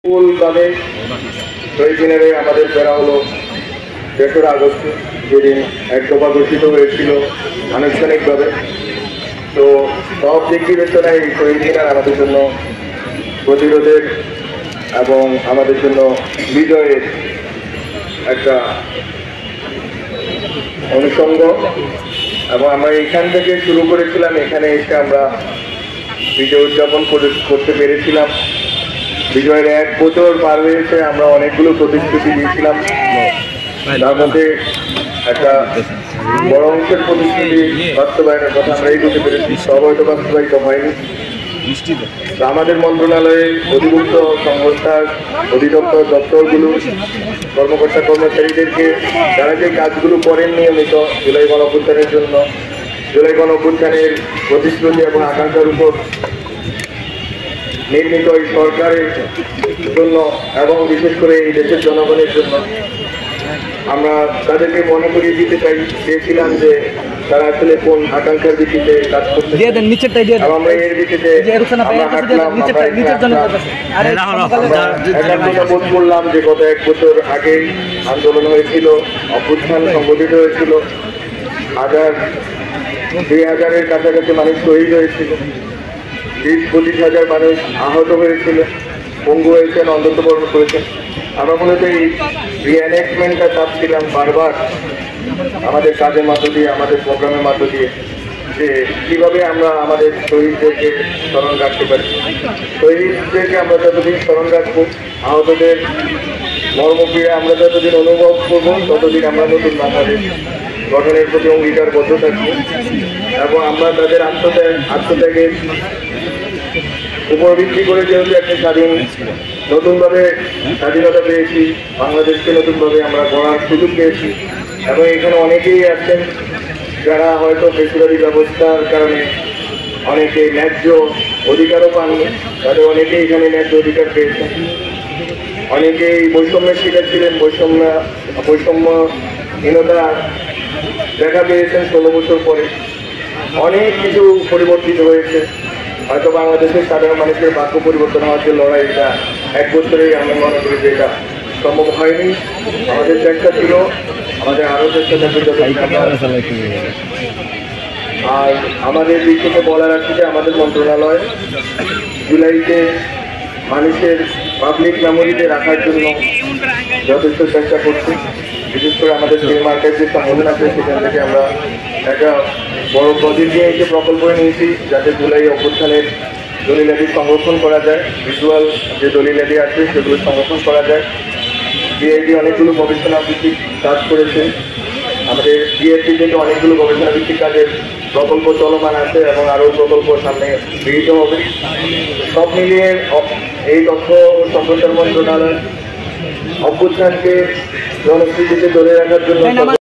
স্কুলভাবে শহীদ মিনারে আমাদের ফেরা হলো 3রা আগস্ট, যেদিন এক দফা ঘোষিত হয়েছিল আনুষ্ঠানিকভাবে। তো সব দিক বিবেচনায় এই শহীদ মিনার আমাদের জন্য প্রতিরোধের এবং আমাদের জন্য বিজয়ের একটা অনুষঙ্গ, এবং আমরা এখান থেকে শুরু করেছিলাম। এখানে এসে আমরা বিজয় উদযাপন করতে পেরেছিলাম। বিজয়ের 1 বছর পার হয়েছে, আমরা অনেকগুলো প্রতিশ্রুতি দিয়েছিলাম, তার মধ্যে একটা বড় অংশের প্রতিশ্রুতি বাস্তবায়নের কথা আমরা এই করতে পেরেছি, সব হয়তো বাস্তবায়িত হয়নি। আমাদের মন্ত্রণালয়ে অধিভুক্ত সংস্থার অধিদপ্তর দপ্তরগুলো কর্মকর্তা কর্মচারীদেরকে যারা যে কাজগুলো করেন নিয়মিত জুলাই গণঅভ্যুত্থানের জন্য, জুলাই গণঅভ্যুত্থানের প্রতিশ্রুতি এবং আকাঙ্ক্ষার উপর নির্মিত এই সরকারের জন্য এবং বিশেষ করে এই দেশের জনগণের জন্য আমরা তাদেরকে মনে করিয়ে দিতে চেয়েছিলাম যে তারা আসলে কোন আকাঙ্ক্ষার ভিত্তিতে কাজ করছে। আমরা এর ভিত্তিতে বোধ করলাম যে গত 1 বছর আগে আন্দোলন হয়েছিল, অভ্যুত্থান সংগঠিত হয়েছিল, 2000-এর কাছাকাছি মানুষ শহীদ হয়েছিল, 20-25 হাজার মানুষ আহত হয়েছিল, পঙ্গু হয়েছেন, অন্ধত্ববরণ করেছেন। আমরা মূলত এই রিএনেক্টমেন্টটা চাচ্ছিলাম বারবার আমাদের কাজের মধ্য দিয়ে, আমাদের প্রোগ্রামের মধ্য দিয়ে, যে কীভাবে আমরা আমাদের শহীদদেরকে স্মরণ রাখতে পারি। শহীদদেরকে আমরা যতদিন স্মরণ রাখবো, আহতদের মর্মপীড়া আমরা যতদিন অনুভব করবো, ততদিন আমরা নতুন বাংলাদেশ গঠনের প্রতি অঙ্গীকারবদ্ধ থাকবো, এবং আমরা তাদের আত্মত্যাগের উপর ভিত্তি করে যেহেতু একটা নতুনভাবে স্বাধীনতা পেয়েছি, বাংলাদেশকে নতুনভাবে আমরা গড়ার সুযোগ পেয়েছি, এবং এখানে অনেকেই আছেন যারা হয়তো বেসরকারি ব্যবস্থার কারণে অনেকে ন্যায্য অধিকারও পাননি, তাদের অনেকেই এখানে ন্যায্য অধিকার পেয়েছেন। অনেকেই বৈষম্যের শিকার ছিলেন, বৈষম্যহীনতা দেখা পেয়েছেন 16 বছর পরে। অনেক কিছু পরিবর্তিত হয়েছে। হয়তো বাংলাদেশের সাধারণ মানুষের ভাগ্য পরিবর্তন হওয়ার যে লড়াইটা 1 বছরেই আমরা মনে করি যে এটা সম্ভব হয়নি। আমাদের চেষ্টা ছিল, আমাদের আরও চেষ্টা থাকবে। আর আমাদের দিক থেকে বলার আছে যে আমাদের মন্ত্রণালয় জুলাইতে মানুষের পাবলিক মেমোরিতে রাখার জন্য যথেষ্ট চেষ্টা করছি। বিশেষ করে আমাদের যে মার্কেট যে সংগঠন আছে সেখান থেকে আমরা একটা বড় প্রজেক্ট নিয়ে এসে প্রকল্প নিয়েছি, যাতে জুলাই অভ্যুত্থানের দলিলাদি সংরক্ষণ করা যায়, ভিজুয়াল যে দলিলাদি আছে সেগুলো সংরক্ষণ করা যায়। ডিআইডি অনেকগুলো গবেষণা ভিত্তিক কাজ করেছে, আমাদের ডিএসপি থেকে অনেকগুলো গবেষণা ভিত্তিক কাজের প্রকল্প চলমান আছে, এবং আরও প্রকল্প সামনে গৃহীত হবে। সব মিলিয়ে এই তথ্য ও সম্প্রচার মন্ত্রণালয় অভ্যুত্থানকে জনস্মৃতিতে ধরে রাখার জন্য